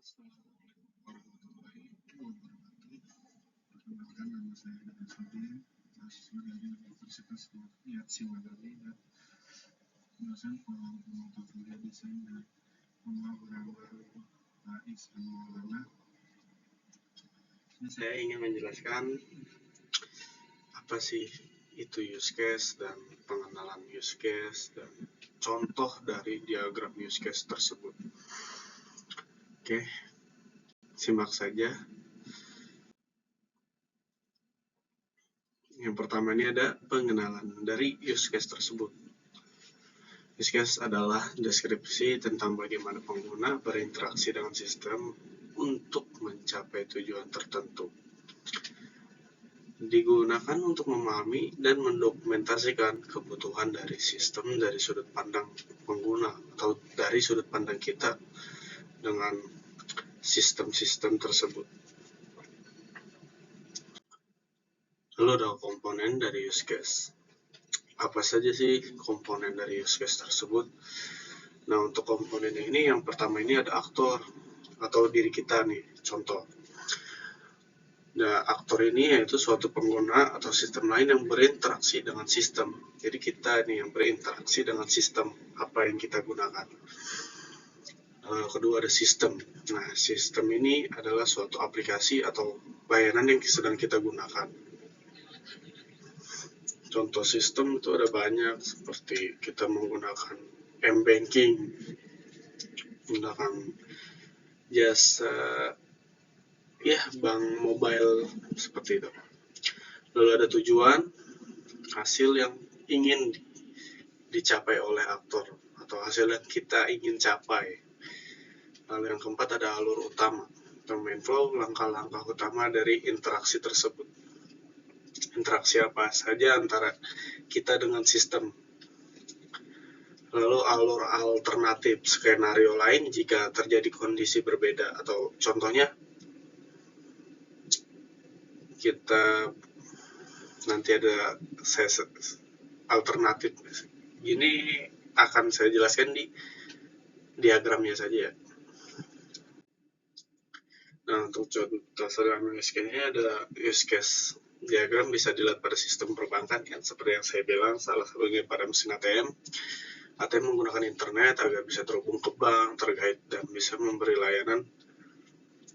Assalamualaikum warahmatullahi wabarakatuh. Perkenalkan, nama saya Dede Sudin, mahasiswa dari Universitas Muhammad Simadali dan dosen pengampu mata kuliah desain dan pemrograman AIS dan Maulana. Saya ingin menjelaskan apa sih itu use case dan pengenalan use case dan contoh dari diagram use case tersebut. Oke, simak saja. Yang pertama ini ada pengenalan dari use case tersebut. Use case adalah deskripsi tentang bagaimana pengguna berinteraksi dengan sistem untuk mencapai tujuan tertentu. Digunakan untuk memahami dan mendokumentasikan kebutuhan dari sistem dari sudut pandang pengguna atau dari sudut pandang kita dengan sistem-sistem tersebut. Lalu ada komponen dari use case. Apa saja sih komponen dari use case tersebut? Nah, untuk komponen ini yang pertama ini ada aktor atau diri kita nih, contoh. Nah, aktor ini yaitu suatu pengguna atau sistem lain yang berinteraksi dengan sistem. Jadi kita nih yang berinteraksi dengan sistem apa yang kita gunakan. Kedua ada sistem. Nah, sistem ini adalah suatu aplikasi atau layanan yang sedang kita gunakan. Contoh sistem itu ada banyak, seperti kita menggunakan m-banking, menggunakan jasa bank mobile seperti itu. Lalu ada tujuan, hasil yang ingin dicapai oleh aktor atau hasil yang kita ingin capai. Lalu yang keempat ada alur utama atau main flow, langkah-langkah utama dari interaksi tersebut. Interaksi apa saja antara kita dengan sistem. Lalu alur alternatif, skenario lain jika terjadi kondisi berbeda, atau contohnya kita nanti ada alternatif. Ini akan saya jelaskan di diagramnya saja ya. Nah, untuk contoh sederhana use case-nya ada use case diagram bisa dilihat pada sistem perbankan kan, seperti yang saya bilang, salah satunya pada mesin ATM. ATM menggunakan internet agar bisa terhubung ke bank terkait dan bisa memberi layanan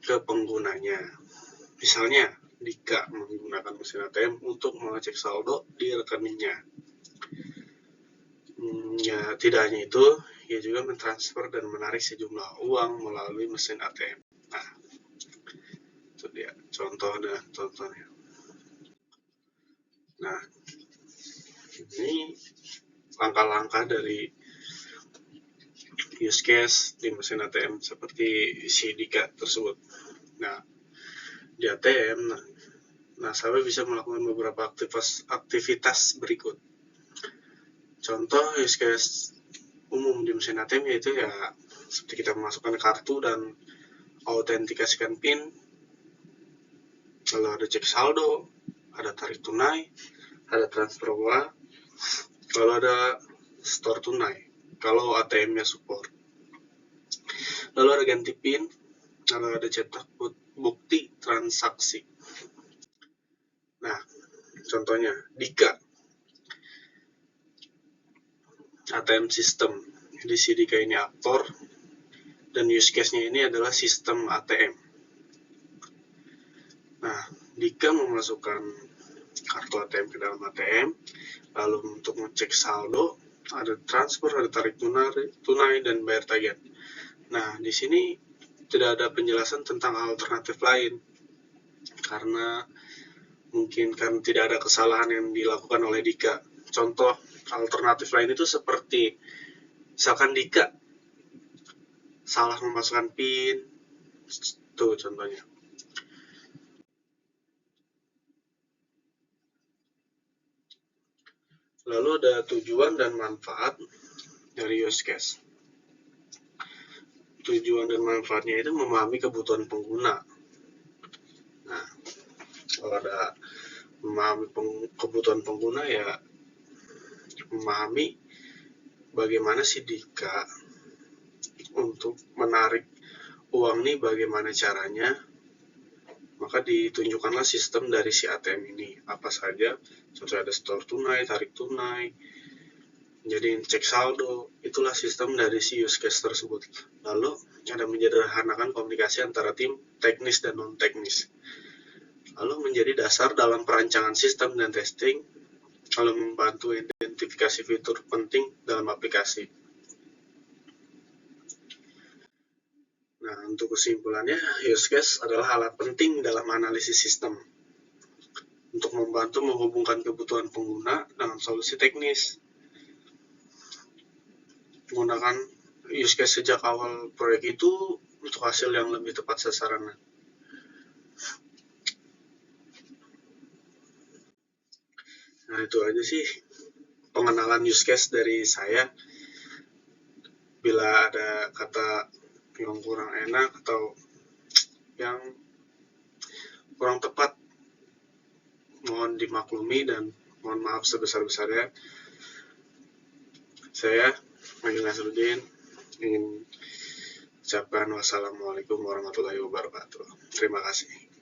ke penggunanya. Misalnya, Dika menggunakan mesin ATM untuk mengecek saldo di rekeningnya. Ya, tidak hanya itu, ia juga mentransfer dan menarik sejumlah uang melalui mesin ATM. Nah, itu dia contohnya. Nah, ini langkah-langkah dari use case di mesin ATM seperti si Dika tersebut. Nah, di ATM, nasabah bisa melakukan beberapa aktivitas berikut. Contoh use case umum di mesin ATM yaitu ya seperti kita memasukkan kartu dan autentikasikan PIN, lalu ada cek saldo, ada tarik tunai, ada transfer uang, lalu ada store tunai kalau ATM-nya support. Lalu ada ganti PIN, lalu ada cetak bukti transaksi. Nah, contohnya Dika ATM system. Jadi si Dika ini aktor dan use case-nya ini adalah sistem ATM. Nah, Dika memasukkan kartu ATM ke dalam ATM, lalu untuk ngecek saldo, ada transfer, ada tarik tunai dan bayar tagihan. Nah, di sini tidak ada penjelasan tentang alternatif lain, karena mungkin kan tidak ada kesalahan yang dilakukan oleh Dika. Contoh alternatif lain itu seperti misalkan Dika salah memasukkan PIN, itu contohnya. Lalu ada tujuan dan manfaat dari use case. Tujuan dan manfaatnya itu memahami kebutuhan pengguna. Nah, kalau ada memahami kebutuhan pengguna ya memahami bagaimana si Dika untuk menarik uang nih bagaimana caranya, maka ditunjukkanlah sistem dari si ATM ini. Apa saja, contohnya ada store tunai, tarik tunai, jadi cek saldo, itulah sistem dari si use case tersebut. Lalu ada menyederhanakan komunikasi antara tim teknis dan non-teknis. Lalu menjadi dasar dalam perancangan sistem dan testing, lalu membantu identifikasi fitur penting dalam aplikasi. Nah, untuk kesimpulannya, use case adalah alat penting dalam analisis sistem untuk membantu menghubungkan kebutuhan pengguna dengan solusi teknis. Menggunakan use case sejak awal proyek itu untuk hasil yang lebih tepat sasaran. Nah, itu aja sih pengenalan use case dari saya. Bila ada kata yang kurang enak atau yang kurang tepat, mohon dimaklumi dan mohon maaf sebesar-besarnya. Saya, Magil Nasruddin, ingin ucapkan wassalamualaikum warahmatullahi wabarakatuh. Terima kasih.